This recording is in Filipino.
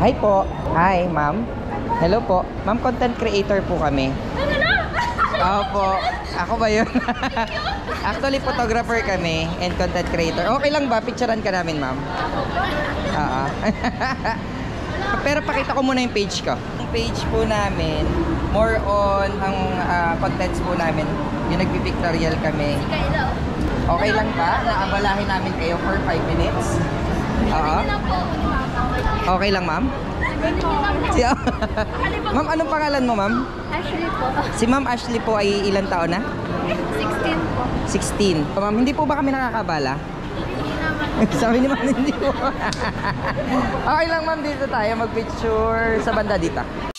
Hi po. Hi, ma'am. Hello po. Ma'am, content creator po kami. Opo. Ako ba yun? Actually, photographer kami and content creator. Okay lang ba? Picturean ka namin, ma'am? Oo. Pero pakita ko muna yung page ko. Yung page po namin, more on ang contents po namin. Yung nagpipictorial kami. Okay lang ba? Naabalahin namin kayo for 5 minutes? Oo. Okay lang, ma'am? Ma'am, anong pangalan mo, ma'am? Ashley po. Si Ma'am Ashley po ay ilang taon na? 16 po. 16. Ma'am, hindi po ba kami nakakabala? Hindi naman. Sabi ni ma'am, hindi po. Okay lang, ma'am, dito tayo mag-picture sa banda dito.